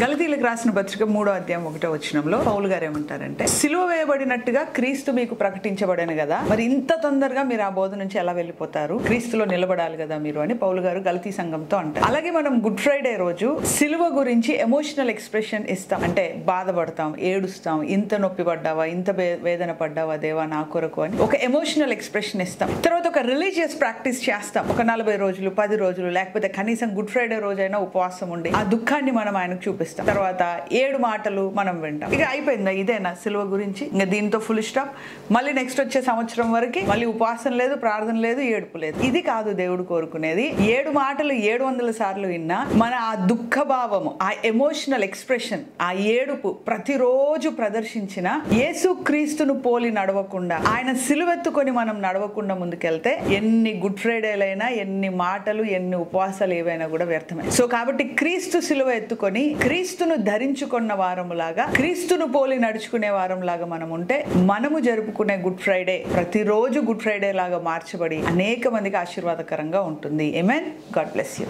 గలతీయులకు రాసిన పత్రిక 3వ అధ్యాయం 1వ వచనంలో పౌలు గారు ఏమంటారంటే, సిలువ వేయబడినట్టుగా క్రీస్తు మీకు ప్రకటించబడను కదా, మరి ఇంత తొందరగా మీరు ఆ బోధ నుంచి ఎలా వెళ్ళిపోతారు, క్రీస్తులో నిలబడాలి కదా మీరు అని పౌలు గారు గలతీ సంఘంతో అంటారు. అలాగే మనం గుడ్ ఫ్రైడే రోజు సిలువ గురించి ఎమోషనల్ ఎక్స్ప్రెషన్ ఇస్తాం. అంటే బాధపడతాం, ఏడుస్తాం, ఇంత నొప్పి పడ్డావా, ఇంత వేదన పడ్డావా దేవా నా కొరకు అని ఒక ఎమోషనల్ ఎక్స్ప్రెషన్ ఇస్తాం. తర్వాత ఒక రిలీజియస్ ప్రాక్టీస్ చేస్తాం. ఒక 40 రోజులు 10 రోజులు లేకపోతే కనీసం గుడ్ ఫ్రైడే రోజైనా ఉపవాసం ఉండి ఆ దుఃఖాన్ని మనం ఆయనకు చూపిస్తాం. తర్వాత 7 మాటలు మనం వింటాం. ఇక అయిపోయిందా, ఇదేనా సిలువ గురించి, ఇంకా దీంతో ఫుల్ స్టాప్. మళ్ళీ నెక్స్ట్ వచ్చే సంవత్సరం వరకు మళ్ళీ ఉపవాసం లేదు, ప్రార్థన లేదు, ఏడుపు లేదు. ఇది కాదు దేవుడు కోరుకునేది. 7 మాటలు 700 సార్లు విన్నా మన ఆ దుఃఖ భావము, ఆ ఎమోషనల్ ఎక్స్ప్రెషన్, ఆ ఏడుపు ప్రతిరోజు ప్రదర్శించిన యేసు క్రీస్తును పోలి నడవకుండా, ఆయన సిలువెత్తుకొని మనం నడవకుండా ముందుకెళ్తే ఎన్ని గుడ్ ఫ్రైడేలైనా, ఎన్ని మాటలు, ఎన్ని ఉపవాసాలు ఏవైనా కూడా వ్యర్థమే. సో కాబట్టి క్రీస్తు సిలువ ఎత్తుకొని క్రీస్తును ధరించుకున్న వారములాగా, క్రీస్తును పోలి నడుచుకునే వారంలాగా మనం ఉంటే మనము జరుపుకునే గుడ్ ఫ్రైడే ప్రతిరోజు గుడ్ ఫ్రైడే లాగా మార్చబడి అనేక మందికి ఆశీర్వాదకరంగా ఉంటుంది. ఆమేన్. God bless you.